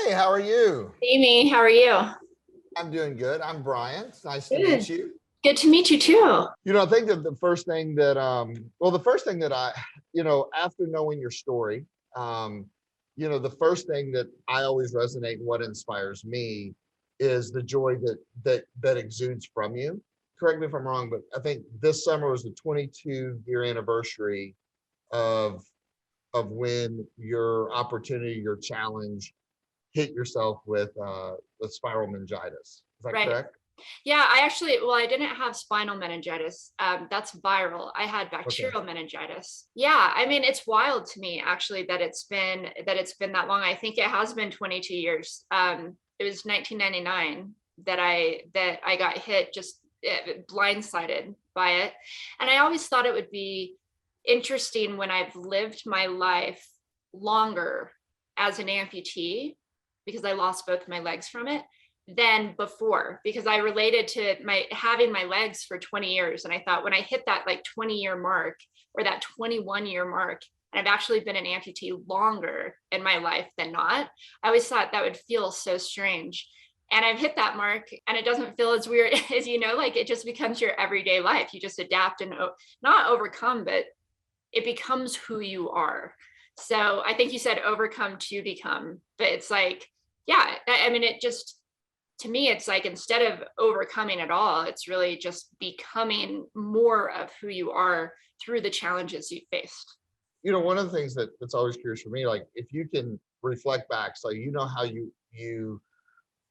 Hey, how are you? Amy, how are you? I'm doing good. I'm Brian. It's nice to meet Good. you. Good to meet you too. I think that the first thing that, the first thing that after knowing your story, um, the first thing that I always resonate and what inspires me is the joy that exudes from you. Correct me if I'm wrong, but I think this summer was the 22-year anniversary of when your opportunity, your challenge hit yourself with spiral meningitis. Is that Right. correct? Yeah, I didn't have spinal meningitis. That's viral. I had Okay. bacterial meningitis. Yeah, I mean, it's wild to me actually that it's been that long. I think it has been 22 years. It was 1999 that I got hit, just blindsided by it. And I always thought it would be interesting when I've lived my life longer as an amputee because I lost both my legs from it than before, because I related to my having my legs for 20 years. And I thought when I hit that like 20-year mark or that 21-year mark, and I've actually been an amputee longer in my life than not, I always thought that would feel so strange. And I've hit that mark and it doesn't feel as weird as, like it just becomes your everyday life. You just adapt and not overcome, but it becomes who you are. So I think you said overcome to become, but it's like, yeah, I mean, it just, to me, it's like instead of overcoming it all, it's really just becoming more of who you are through the challenges you faced. One of the things that's always curious for me, like if you can reflect back, so how you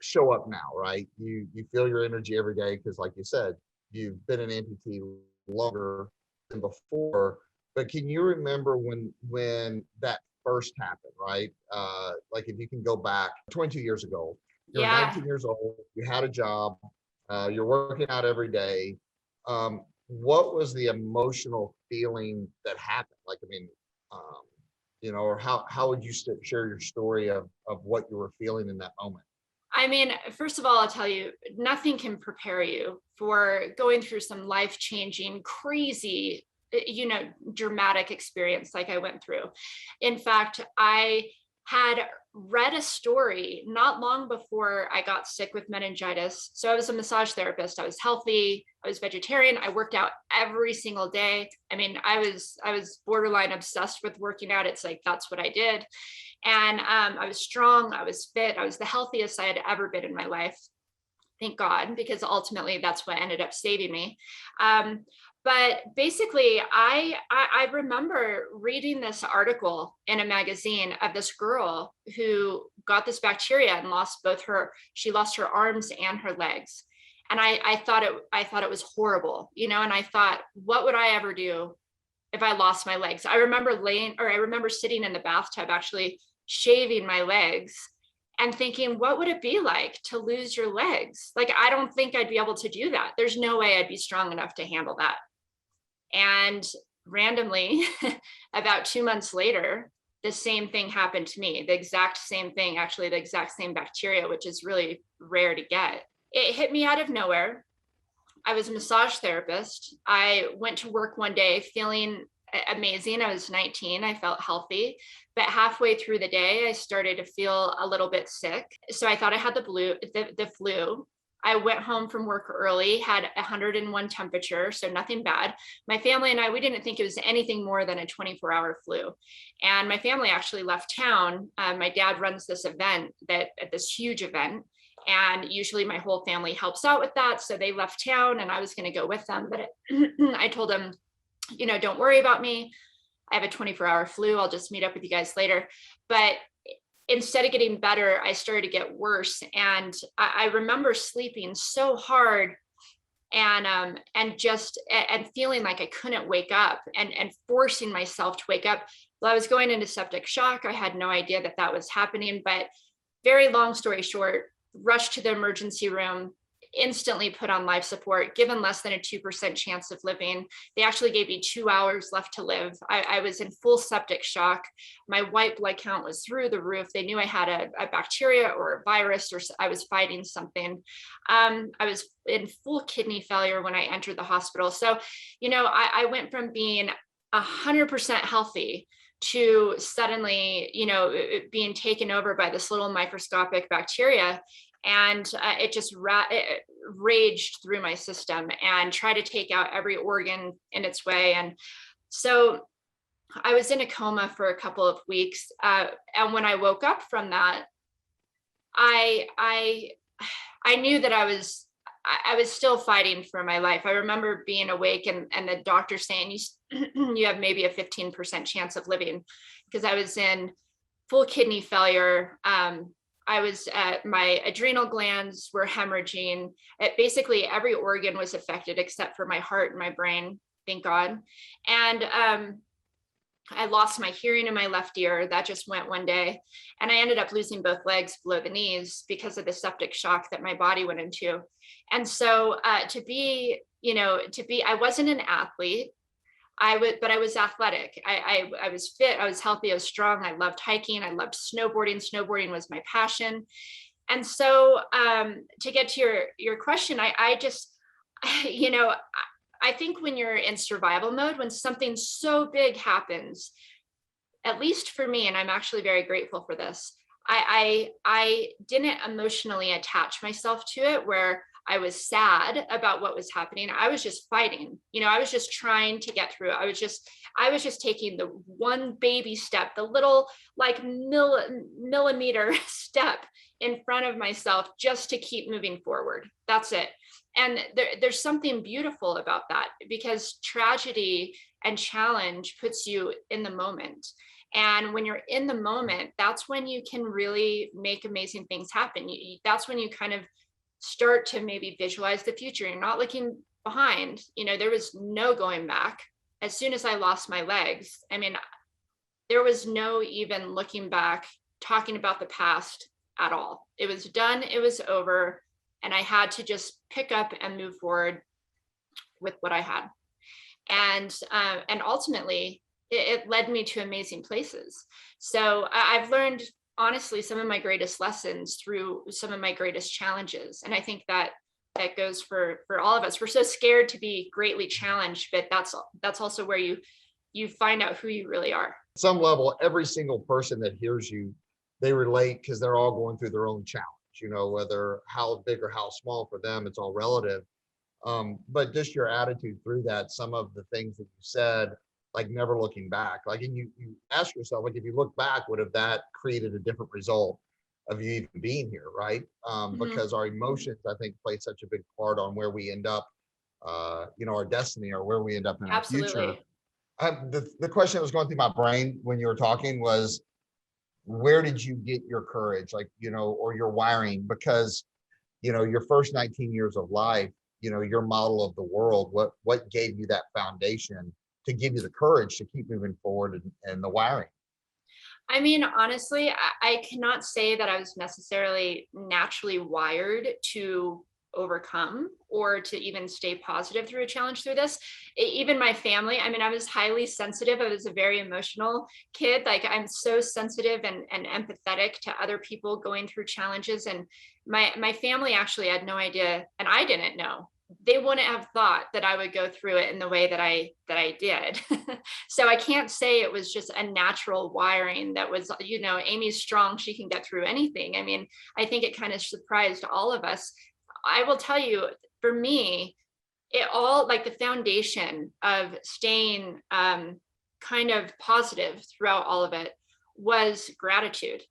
show up now, right? You feel your energy every day because, like you said, you've been an amputee longer than before. But can you remember when that first happened, right? Like if you can go back 22 years ago, you're Yeah. 19 years old, you had a job, you're working out every day. What was the emotional feeling that happened? Like, I mean, or how would you share your story of what you were feeling in that moment? I mean, first of all, I'll tell you, nothing can prepare you for going through some life changing, crazy, dramatic experience like I went through. In fact, I had read a story not long before I got sick with meningitis. So I was a massage therapist. I was healthy. I was vegetarian. I worked out every single day. I mean, I was borderline obsessed with working out. It's like that's what I did. And I was strong, I was fit, I was the healthiest I had ever been in my life. Thank God, because ultimately that's what ended up saving me. But basically, I remember reading this article in a magazine of this girl who got this bacteria and she lost her arms and her legs. And I thought it was horrible, and I thought, what would I ever do if I lost my legs? I remember sitting in the bathtub actually shaving my legs and thinking, what would it be like to lose your legs? Like, I don't think I'd be able to do that. There's no way I'd be strong enough to handle that. And randomly, about 2 months later, the same thing happened to me. The exact same thing, actually, the exact same bacteria, which is really rare to get. It hit me out of nowhere. I was a massage therapist. I went to work one day feeling amazing. I was 19. I felt healthy. But halfway through the day, I started to feel a little bit sick. So I thought I had the flu. I went home from work early, had 101 temperature, so nothing bad. My family and I, we didn't think it was anything more than a 24-hour flu. And my family actually left town. My dad runs this this huge event. And usually my whole family helps out with that. So they left town and I was going to go with them. But I told them, don't worry about me. I have a 24-hour flu. I'll just meet up with you guys later. But instead of getting better, I started to get worse. And I remember sleeping so hard and feeling like I couldn't wake up and forcing myself to wake up. Well, I was going into septic shock. I had no idea that was happening. But very long story short, rushed to the emergency room, instantly put on life support, given less than a 2% chance of living. They actually gave me 2 hours left to live. I was in full septic shock. My white blood count was through the roof. They knew I had a bacteria or a virus, or I was fighting something. I was in full kidney failure when I entered the hospital. So, I went from being 100% healthy to suddenly, being taken over by this little microscopic bacteria. And it just it raged through my system and tried to take out every organ in its way. And so I was in a coma for a couple of weeks. And when I woke up from that, I knew that I was still fighting for my life. I remember being awake and the doctor saying, you have maybe a 15% chance of living, because I was in full kidney failure. My adrenal glands were hemorrhaging. Basically every organ was affected except for my heart and my brain, thank God. And I lost my hearing in my left ear. That just went one day. And I ended up losing both legs below the knees because of the septic shock that my body went into. And so I wasn't an athlete. But I was athletic. I was fit. I was healthy. I was strong. I loved hiking. I loved snowboarding. Snowboarding was my passion. And so to get to your question, I just, I think when you're in survival mode, when something so big happens, at least for me, and I'm actually very grateful for this, I didn't emotionally attach myself to it where I was sad about what was happening. I was just fighting. I was just trying to get through it. I was just taking the one baby step, the little like millimeter step in front of myself just to keep moving forward. That's it. And there's something beautiful about that, because tragedy and challenge puts you in the moment. And when you're in the moment, that's when you can really make amazing things happen. That's when you kind of start to maybe visualize the future. You're not looking behind. There was no going back. As soon as I lost my legs, there was no even looking back, talking about the past at all. It was done. It was over. And I had to just pick up and move forward with what I had. And ultimately, it led me to amazing places. So I've learned, honestly, some of my greatest lessons through some of my greatest challenges. And I think that goes for all of us. We're so scared to be greatly challenged, but that's also where you find out who you really are. At some level, every single person that hears you, they relate because they're all going through their own challenge, whether how big or how small for them, it's all relative. But just your attitude through that, some of the things that you said, like never looking back, like, and you ask yourself, like, if you look back, would have that created a different result of you even being here, right? Because our emotions, I think, play such a big part on where we end up, our destiny, or where we end up in our future. The question that was going through my brain when you were talking was, where did you get your courage, like, or your wiring? Because, your first 19 years of life, your model of the world, what gave you that foundation to give you the courage to keep moving forward, and the wiring? Honestly, I cannot say that I was necessarily naturally wired to overcome or to even stay positive through a challenge through this. Even my family, I was highly sensitive. I was a very emotional kid. Like, I'm so sensitive and empathetic to other people going through challenges. And my family actually had no idea, and I didn't know. They wouldn't have thought that I would go through it in the way that I did. So I can't say it was just a natural wiring that was, Amy's strong, she can get through anything. I think it kind of surprised all of us. I will tell you, for me, it all, like, the foundation of staying kind of positive throughout all of it was gratitude.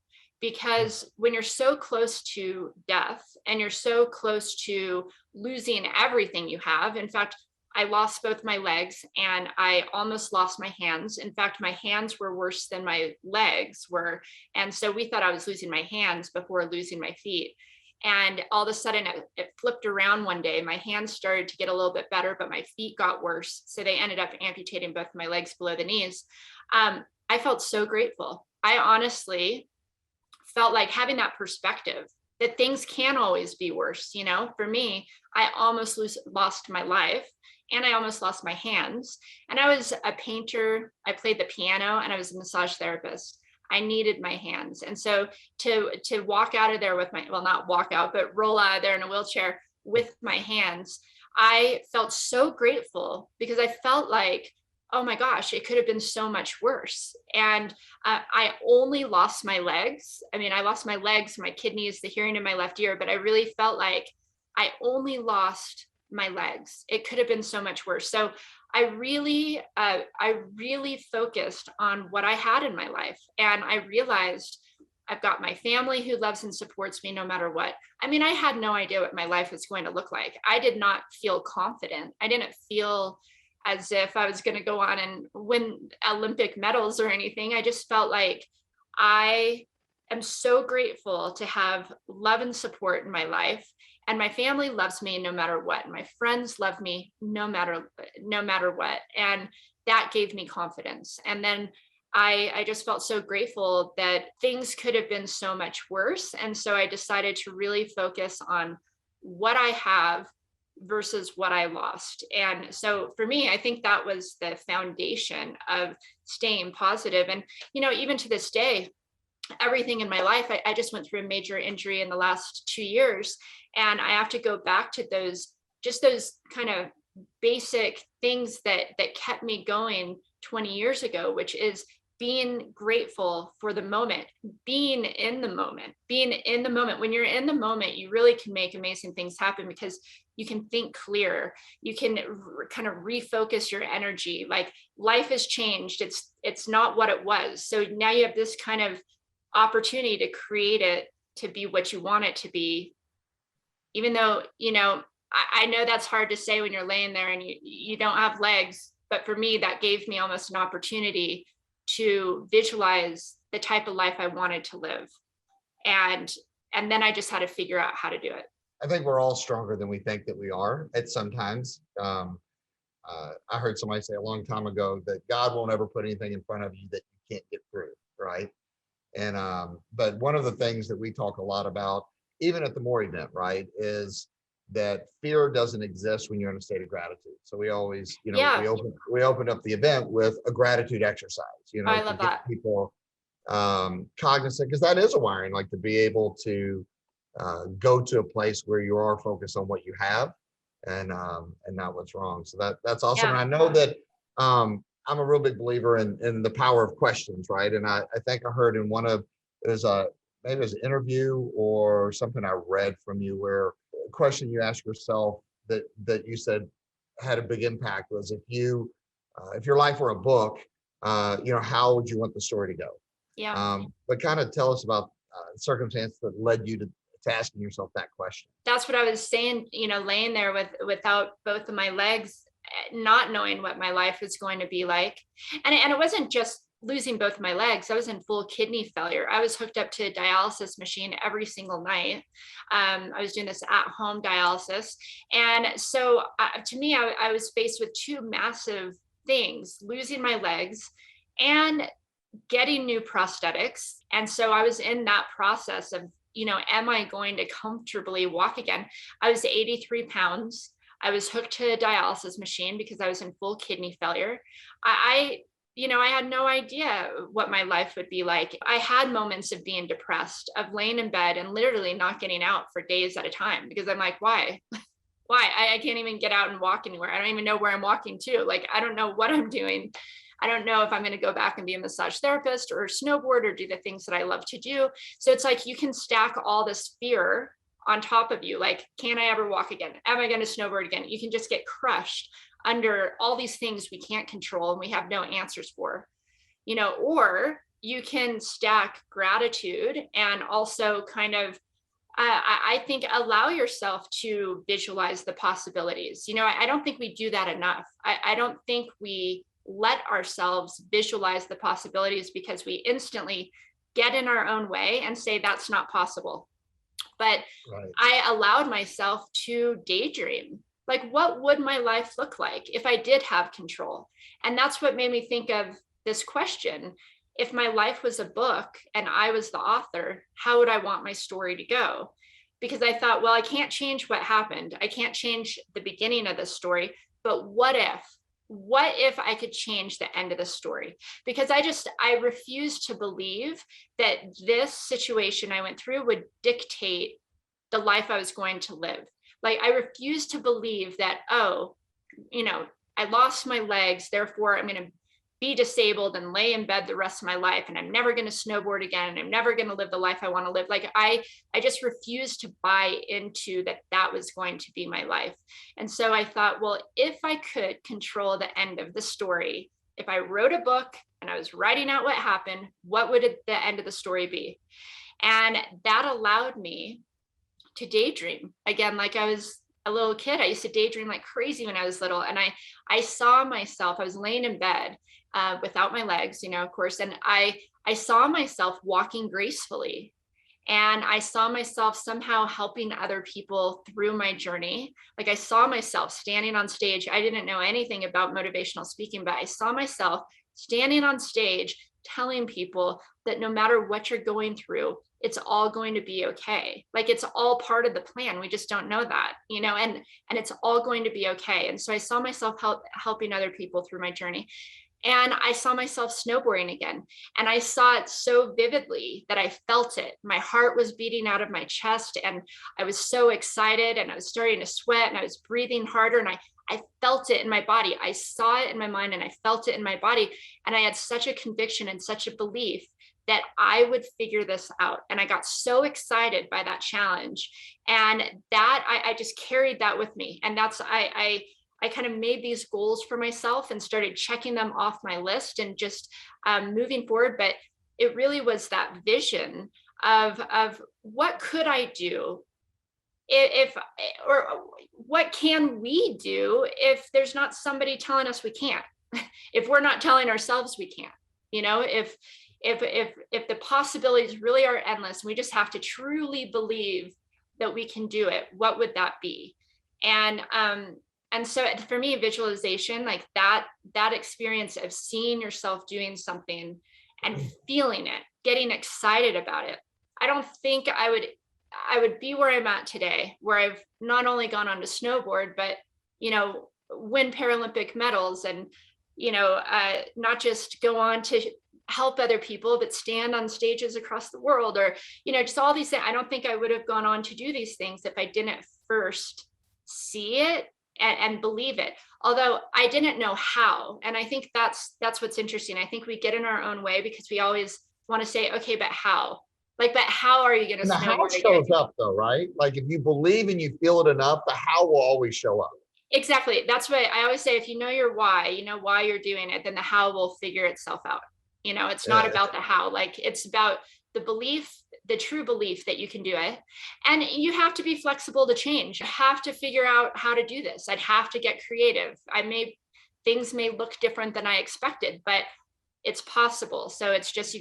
Because when you're so close to death and you're so close to losing everything you have, in fact, I lost both my legs and I almost lost my hands. In fact, my hands were worse than my legs were. And so we thought I was losing my hands before losing my feet. And all of a sudden it flipped around one day. My hands started to get a little bit better, but my feet got worse. So they ended up amputating both my legs below the knees. I felt so grateful. I honestly felt like having that perspective that things can always be worse. For me, I almost lost my life, and I almost lost my hands. And I was a painter. I played the piano, and I was a massage therapist. I needed my hands. And so to walk out of there with not walk out, but roll out of there in a wheelchair with my hands, I felt so grateful, because I felt like, oh my gosh, it could have been so much worse. And I only lost my legs. I mean, I lost my legs, my kidneys, the hearing in my left ear, but I really felt like I only lost my legs. It could have been so much worse. So I really focused on what I had in my life. And I realized I've got my family who loves and supports me no matter what. I mean, I had no idea what my life was going to look like. I did not feel confident. I didn't feel as if I was going to go on and win Olympic medals or anything. I just felt like I am so grateful to have love and support in my life. And my family loves me no matter what. My friends love me no matter what. And that gave me confidence. And then I just felt so grateful that things could have been so much worse. And so I decided to really focus on what I have versus what I lost. And so for me, I think that was the foundation of staying positive. And, even to this day, everything in my life, I just went through a major injury in the last 2 years. And I have to go back to those kind of basic things that kept me going 20 years ago, which is being grateful for the moment, being in the moment. When you're in the moment, you really can make amazing things happen because you can think clear. You can kind of refocus your energy. Like life has changed. It's not what it was. So now you have this kind of opportunity to create it to be what you want it to be. Even though, I know that's hard to say when you're laying there and you don't have legs, but for me, that gave me almost an opportunity to visualize the type of life I wanted to live. And then I just had to figure out how to do it. I think we're all stronger than we think that we are at sometimes. I heard somebody say a long time ago that God won't ever put anything in front of you that you can't get through, right? And but one of the things that we talk a lot about, even at the More event, right, is that fear doesn't exist when you're in a state of gratitude. So we always, Yeah. we open up the event with a gratitude exercise, I love to get that. people cognizant, because that is a wiring, like to be able to go to a place where you are focused on what you have and not what's wrong. So that's awesome. Yeah. And I know that I'm a real big believer in the power of questions, right? And I think I heard in one of, maybe it was an interview or something I read from you where a question you asked yourself that you said had a big impact was if your life were a book, how would you want the story to go? Yeah. But kind of tell us about the circumstance that led you to asking yourself that question. That's what I was saying, laying there without both of my legs, not knowing what my life was going to be like. And it wasn't just losing both of my legs. I was in full kidney failure. I was hooked up to a dialysis machine every single night. I was doing this at-home dialysis. And so to me, I was faced with two massive things: losing my legs and getting new prosthetics. And so I was in that process of, am I going to comfortably walk again? I was 83 pounds. I was hooked to a dialysis machine because I was in full kidney failure. I had no idea what my life would be like. I had moments of being depressed, of laying in bed and literally not getting out for days at a time because I'm like, why? Why? I can't even get out and walk anywhere. I don't even know where I'm walking to. Like, I don't know what I'm doing. I don't know if I'm going to go back and be a massage therapist or snowboard or do the things that I love to do. So it's like you can stack all this fear on top of you. Like, can I ever walk again? Am I going to snowboard again? You can just get crushed under all these things we can't control and we have no answers for, or you can stack gratitude and also kind of, I think, allow yourself to visualize the possibilities. I don't think we do that enough. I don't think we let ourselves visualize the possibilities because we instantly get in our own way and say that's not possible. But right. I allowed myself to daydream. Like, what would my life look like if I did have control? And that's what made me think of this question. If my life was a book and I was the author, how would I want my story to go? Because I thought, well, I can't change what happened. I can't change the beginning of the story, but what if I could change the end of the story? Because I refused to believe that this situation I went through would dictate the life I was going to live. Like, I refused to believe that, I lost my legs, therefore I'm going to be disabled and lay in bed the rest of my life, and I'm never going to snowboard again, and I'm never going to live the life I want to live. Like I just refused to buy into that was going to be my life. And so I thought, well, if I could control the end of the story, if I wrote a book and I was writing out what happened, what would the end of the story be? And that allowed me to daydream again. Like I was a little kid, I used to daydream like crazy when I was little. And I saw myself, I was laying in bed without my legs, of course. And I saw myself walking gracefully. And I saw myself somehow helping other people through my journey. Like I saw myself standing on stage. I didn't know anything about motivational speaking, but I saw myself standing on stage telling people that no matter what you're going through, it's all going to be okay. Like it's all part of the plan. We just don't know that, and it's all going to be okay. And so I saw myself helping other people through my journey. And I saw myself snowboarding again. And I saw it so vividly that I felt it. My heart was beating out of my chest, and I was so excited, and I was starting to sweat, and I was breathing harder, and I felt it in my body. I saw it in my mind, and I felt it in my body. And I had such a conviction and such a belief that I would figure this out. And I got so excited by that challenge. And that I just carried that with me. And that's, I kind of made these goals for myself and started checking them off my list and just moving forward. But it really was that vision of what could I do or what can we do if there's not somebody telling us we can't, if we're not telling ourselves we can't, if the possibilities really are endless, we just have to truly believe that we can do it, what would that be? And so for me, visualization, like that experience of seeing yourself doing something and feeling it, getting excited about it. I don't think I would be where I'm at today, where I've not only gone on to snowboard, but, win Paralympic medals and, not just go on to help other people, but stand on stages across the world or, just all these things. I don't think I would have gone on to do these things if I didn't first see it and believe it, although I didn't know how. And I think that's what's interesting. I think we get in our own way because we always want to say, okay, but how? Like, but how are you going to snowboard? The how shows up though, right? Like if you believe and you feel it enough, the how will always show up. Exactly. That's what I always say. If you know your why, you know why you're doing it, then the how will figure itself out. It's not about the how, like it's about the belief, the true belief that you can do it. And you have to be flexible to change. You have to figure out how to do this. I'd have to get creative. Things may look different than I expected, but it's possible. So it's just,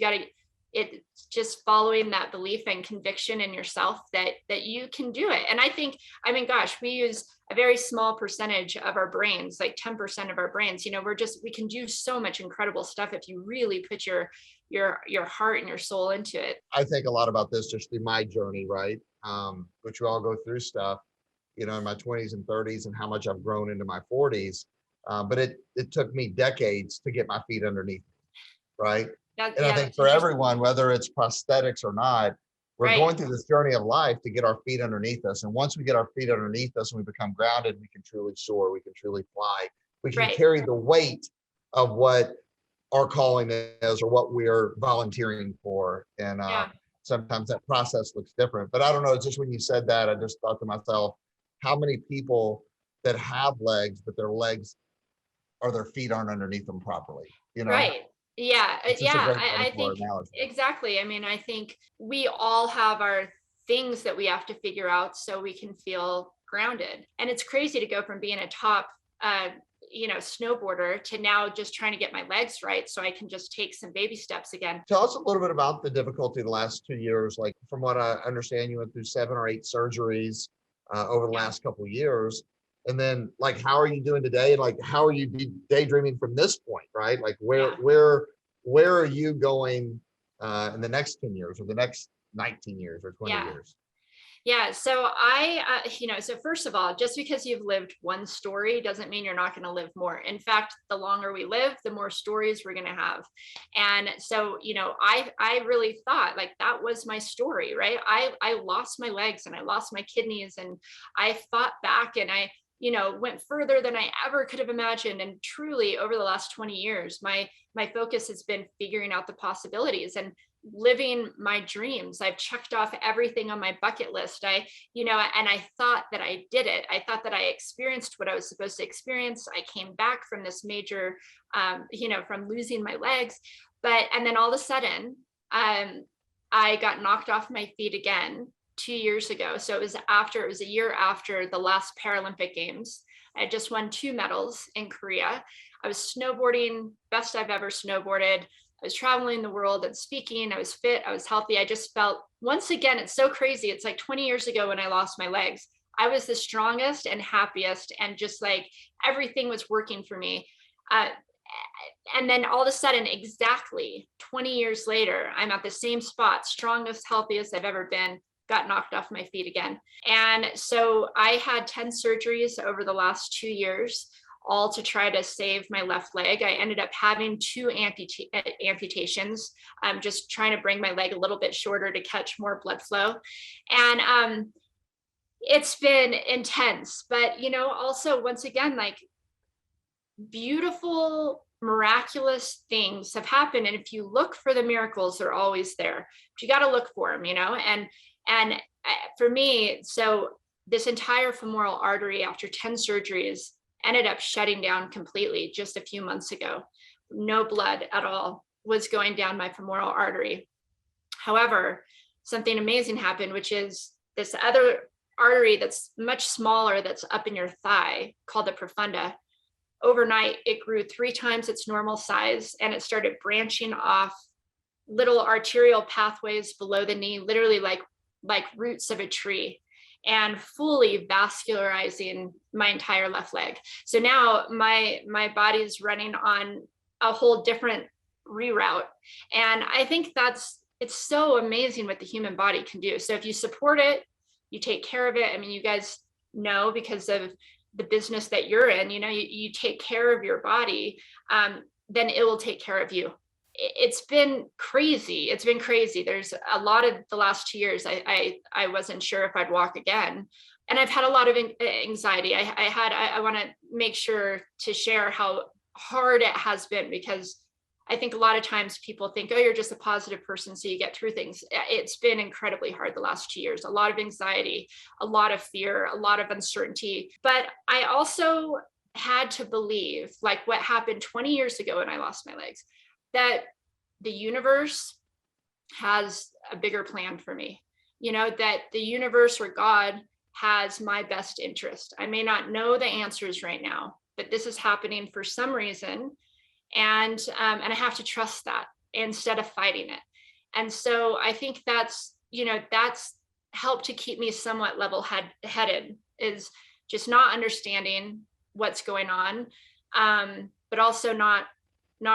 it's just following that belief and conviction in yourself that you can do it. And gosh, we use a very small percentage of our brains, like 10% of our brains. We can do so much incredible stuff if you really put your heart and your soul into it. I think a lot about this just through my journey, right? Which we all go through stuff, in my 20s and 30s and how much I've grown into my 40s. But it took me decades to get my feet underneath me, right? I think for everyone, whether it's prosthetics or not, we're going through this journey of life to get our feet underneath us. And once we get our feet underneath us and we become grounded, we can truly soar, we can truly fly, we can carry the weight of what our calling is or what we're volunteering for. And sometimes that process looks different. But I don't know, it's just when you said that, I just thought to myself, how many people that have legs, but their legs or their feet aren't underneath them properly, Right. Yeah. I think exactly. I think we all have our things that we have to figure out so we can feel grounded. And it's crazy to go from being a top, snowboarder to now just trying to get my legs right so I can just take some baby steps again. Tell us a little bit about the difficulty the last 2 years. Like from what I understand, you went through 7 or 8 surgeries over the last couple of years. And then like, how are you doing today? Like, how are you daydreaming from this point, right? Like where are you going in the next 10 years or the next 19 years or 20 years? Yeah. So so first of all, just because you've lived one story doesn't mean you're not going to live more. In fact, the longer we live, the more stories we're going to have. And so, I really thought like that was my story, right? I lost my legs and I lost my kidneys and I fought back and went further than I ever could have imagined. And truly over the last 20 years, my focus has been figuring out the possibilities and living my dreams. I've checked off everything on my bucket list. And I thought that I did it. I thought that I experienced what I was supposed to experience. I came back from this major, from losing my legs. And then all of a sudden, I got knocked off my feet again 2 years ago. So it was a year after the last Paralympic Games. I had just won 2 medals in Korea. I was snowboarding, best I've ever snowboarded. I was traveling the world and speaking. I was fit. I was healthy. I just felt, once again, it's so crazy. It's like 20 years ago when I lost my legs. I was the strongest and happiest, and just like everything was working for me. And then all of a sudden, exactly 20 years later, I'm at the same spot, strongest, healthiest I've ever been, got knocked off my feet again. And so I had 10 surgeries over the last 2 years, all to try to save my left leg. I ended up having 2 amputations, just trying to bring my leg a little bit shorter to catch more blood flow. And it's been intense, but, also once again, like, beautiful, miraculous things have happened. And if you look for the miracles, they're always there, but you got to look for them, and for me, so this entire femoral artery after 10 surgeries ended up shutting down completely just a few months ago. No blood at all was going down my femoral artery. However, something amazing happened, which is this other artery that's much smaller, that's up in your thigh, called the profunda. Overnight, it grew 3 times its normal size, and it started branching off little arterial pathways below the knee, literally like roots of a tree, and fully vascularizing my entire left leg. So now my body's running on a whole different reroute. And I think it's so amazing what the human body can do. So if you support it, you take care of it. I mean, you guys know, because of the business that you're in, you take care of your body, then it will take care of you. It's been crazy. It's been crazy. There's a lot of the last 2 years, I wasn't sure if I'd walk again. And I've had a lot of anxiety. I want to make sure to share how hard it has been, because I think a lot of times people think, oh, you're just a positive person, so you get through things. It's been incredibly hard the last 2 years, a lot of anxiety, a lot of fear, a lot of uncertainty. But I also had to believe, like what happened 20 years ago when I lost my legs, that the universe has a bigger plan for me, that the universe or God has my best interest. I may not know the answers right now, but this is happening for some reason. And I have to trust that instead of fighting it. And so I think that's helped to keep me somewhat level-headed, is just not understanding what's going on, but also not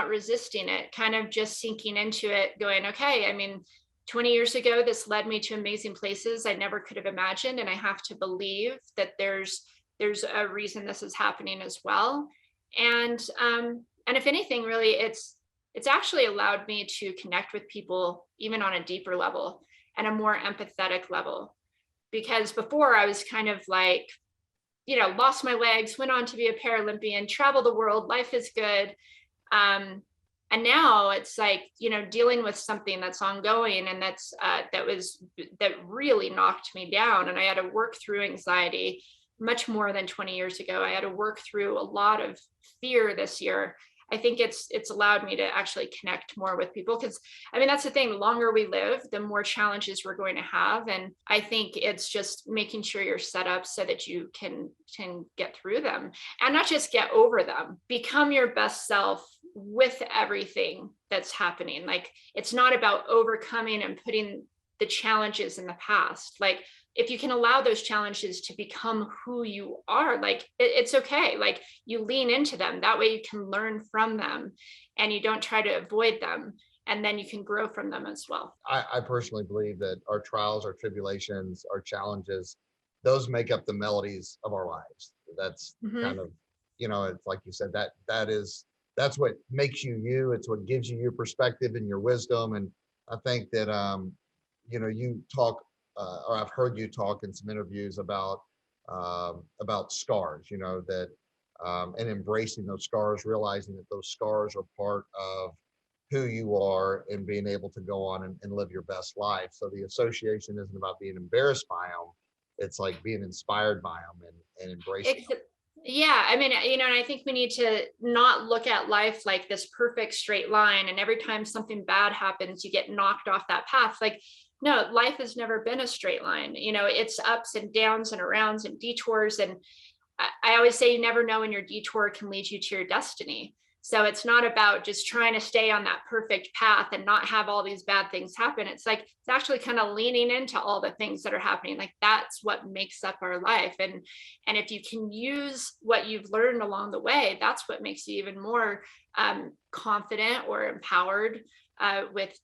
resisting it, kind of just sinking into it, going, okay, I mean, 20 years ago, this led me to amazing places I never could have imagined. And I have to believe that there's a reason this is happening as well. And if anything, really, it's actually allowed me to connect with people even on a deeper level and a more empathetic level. Because before, I was kind of like, lost my legs, went on to be a Paralympian, travel the world, life is good. And now it's like, dealing with something that's ongoing, and that really knocked me down. And I had to work through anxiety much more than 20 years ago. I had to work through a lot of fear this year. I think it's allowed me to actually connect more with people, because I mean, that's the thing, the longer we live, the more challenges we're going to have. And I think it's just making sure you're set up so that you can get through them, and not just get over them, become your best self with everything that's happening. Like, it's not about overcoming and putting the challenges in the past. Like, if you can allow those challenges to become who you are, like it's okay. Like, you lean into them. That way you can learn from them, and you don't try to avoid them. And then you can grow from them as well. I personally believe that our trials, our tribulations, our challenges, those make up the melodies of our lives. That's kind of, it's like you said, that's what makes you you. It's what gives you your perspective and your wisdom. And I think that, you talk, or I've heard you talk in some interviews about about scars, that and embracing those scars, realizing that those scars are part of who you are and being able to go on and live your best life. So the association isn't about being embarrassed by them. It's like being inspired by them and embracing them. Yeah, I mean, and I think we need to not look at life like this perfect straight line. And every time something bad happens, you get knocked off that path. Like, no, life has never been a straight line. It's ups and downs and arounds and detours. And I always say you never know when your detour can lead you to your destiny. So it's not about just trying to stay on that perfect path and not have all these bad things happen. It's like, it's actually kind of leaning into all the things that are happening. Like that's what makes up our life. And if you can use what you've learned along the way, that's what makes you even more confident or empowered with,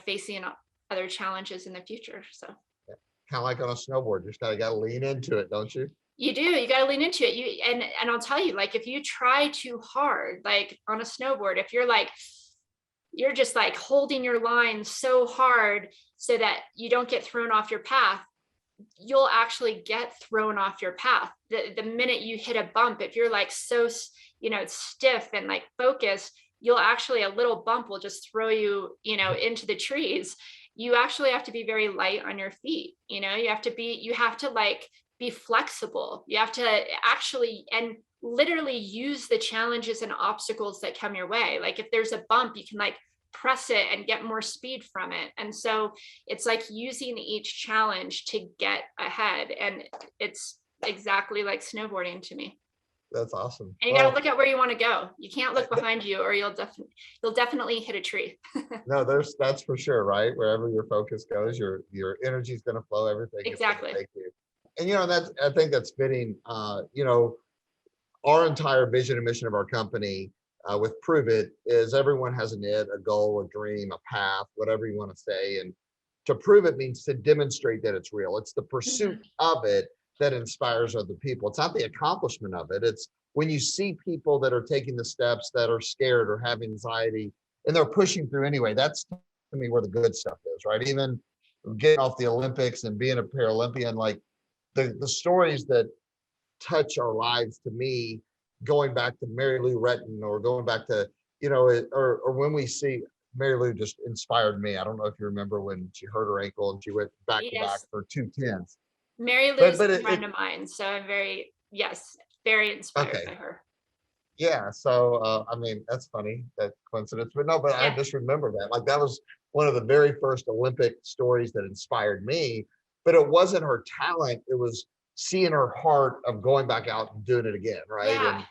facing other challenges in the future. So Yeah. Kind of like on a snowboard, you just got to lean into it, don't you? you got to lean into it. And I'll tell you, like, if you try too hard, like on a snowboard, if you're just like holding your line so hard so that you don't get thrown off your path, you'll actually get thrown off your path. The minute you hit a bump, if you're like so, stiff and like focused, you'll actually, a little bump will just throw you, into the trees. You actually have to be very light on your feet. You have to like be flexible. You have to actually and literally use the challenges and obstacles that come your way. Like if there's a bump, you can like press it and get more speed from it. And so it's like using each challenge to get ahead. And it's exactly like snowboarding to me. That's awesome. And you got to look at where you want to go. You can't look behind you or you'll definitely hit a tree. No, that's for sure, right? Wherever your focus goes, your energy is going to flow, everything Exactly. is going to take you. And I think that's fitting. Our entire vision and mission of our company with Prove It is everyone has a goal, a dream, a path, whatever you want to say. And to prove it means to demonstrate that it's real. It's the pursuit of it that inspires other people. It's not the accomplishment of it. It's when you see people that are taking the steps, that are scared or have anxiety, and they're pushing through anyway. That's to me where the good stuff is, right? Even getting off the Olympics and being a Paralympian, like the stories that touch our lives, to me, going back to Mary Lou Retton or going back to, or when we see Mary Lou just inspired me. I don't know if you remember when she hurt her ankle and she went back to back for 2 10s. Mary Lou is a friend of mine. So I'm very inspired by her. Yeah. So, I mean, that's funny, that coincidence, but no, I just remember that. Like that was one of the very first Olympic stories that inspired me, but it wasn't her talent. It was seeing her heart of going back out and doing it again. Right. Yeah.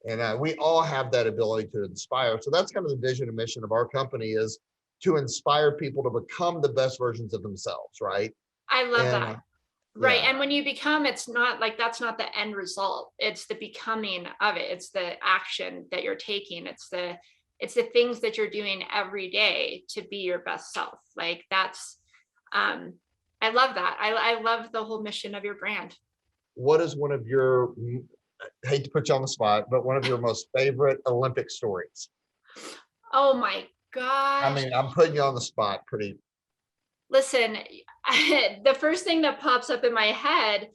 And we all have that ability to inspire. So that's kind of the vision and mission of our company, is to inspire people to become the best versions of themselves. Right. I love that. Right. And when you become, it's not like, that's not the end result. It's the becoming of it. It's the action that you're taking. It's the things that you're doing every day to be your best self. Like that's, I love that. I love the whole mission of your brand. What is one of your, I hate to put you on the spot, but one of your most favorite Olympic stories? Oh my gosh. I mean, I'm putting you on the spot pretty. Listen, the first thing that pops up in my head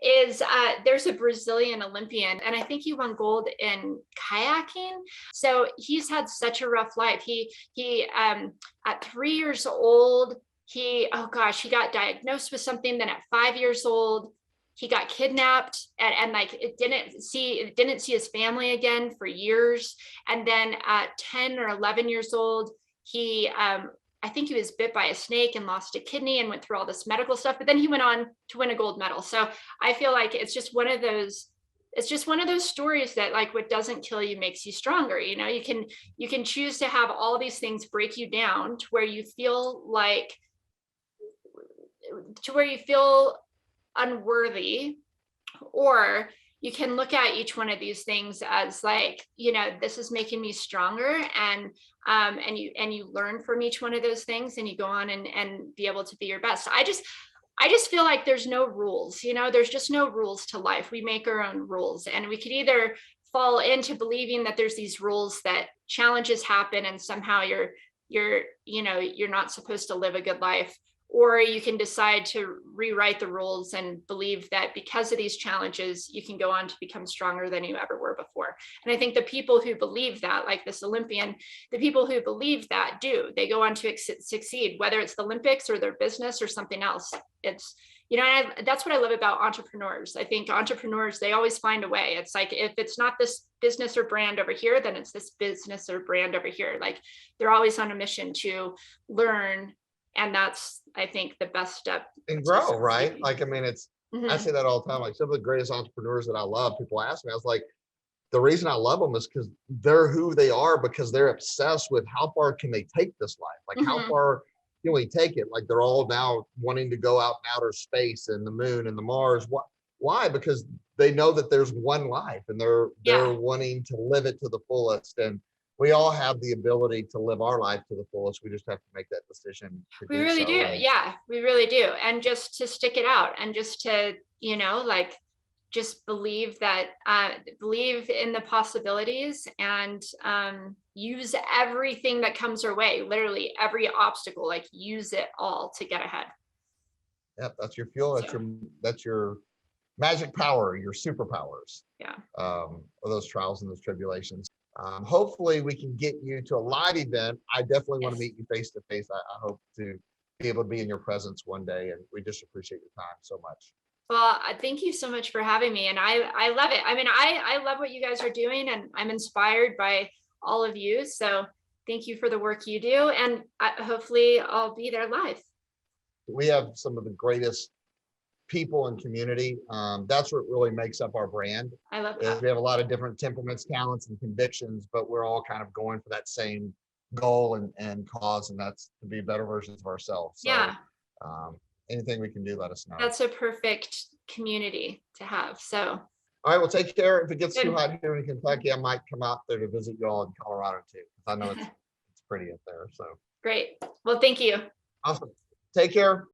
is there's a Brazilian Olympian, and I think he won gold in kayaking. So he's had such a rough life. He at 3 years old, he got diagnosed with something. Then at 5 years old, he got kidnapped and like it didn't see his family again for years. And then at 10 or 11 years old, he I think he was bit by a snake and lost a kidney and went through all this medical stuff, but then he went on to win a gold medal. So I feel like it's just one of those stories that like what doesn't kill you makes you stronger. You can choose to have all these things break you down to where you feel unworthy, or you can look at each one of these things as like, this is making me stronger, and you learn from each one of those things, and you go on and be able to be your best. I just feel like there's no rules, there's just no rules to life. We make our own rules, and we could either fall into believing that there's these rules that challenges happen and somehow you're not supposed to live a good life, or you can decide to rewrite the rules and believe that because of these challenges, you can go on to become stronger than you ever were before. And I think the people who believe that, like this Olympian, the people who believe that they go on to succeed, whether it's the Olympics or their business or something else. It's, you know, that's what I love about entrepreneurs. I think entrepreneurs, they always find a way. It's like, if it's not this business or brand over here, then it's this business or brand over here. Like, they're always on a mission to learn. And that's, I think, the best step. And grow, right? Like, I mean, it's, Mhm. I say that all the time. Like, some of the greatest entrepreneurs that I love, people ask me, I was like, the reason I love them is because they're who they are, because they're obsessed with how far can they take this life? Like, how Mhm. far can we take it? Like, they're all now wanting to go out in outer space and the moon and the Mars. Why? Because they know that there's one life, and they're Yeah. wanting to live it to the fullest. And we all have the ability to live our life to the fullest. We just have to make that decision to We do really do. so. And Yeah, we really do. And just to stick it out, and just to, you know, like, just believe that, believe in the possibilities, and use everything that comes our way, literally every obstacle, like, use it all to get ahead. yep, that's your fuel. So, That's your magic power, your superpowers, yeah. of those trials and those tribulations. Hopefully we can get you to a live event. I definitely want to Yes. meet you face to face. I hope to be able to be in your presence one day, and we just appreciate your time so much. Well, thank you so much for having me. And I love it. I mean, I love what you guys are doing, and I'm inspired by all of you. So thank you for the work you do. And hopefully I'll be there live. We have some of the greatest people and community. That's what really makes up our brand. I love Is that. we have a lot of different temperaments, talents, and convictions, but we're all kind of going for that same goal and cause, and that's to be better versions of ourselves. So Yeah, um, anything we can do, let us know. that's a perfect community to have. So All right, well, take care. If it gets too good. hot here in Kentucky, I might come out there to visit you all in Colorado too, because I know it's pretty up there. So Great. Well, thank you. awesome. Take care.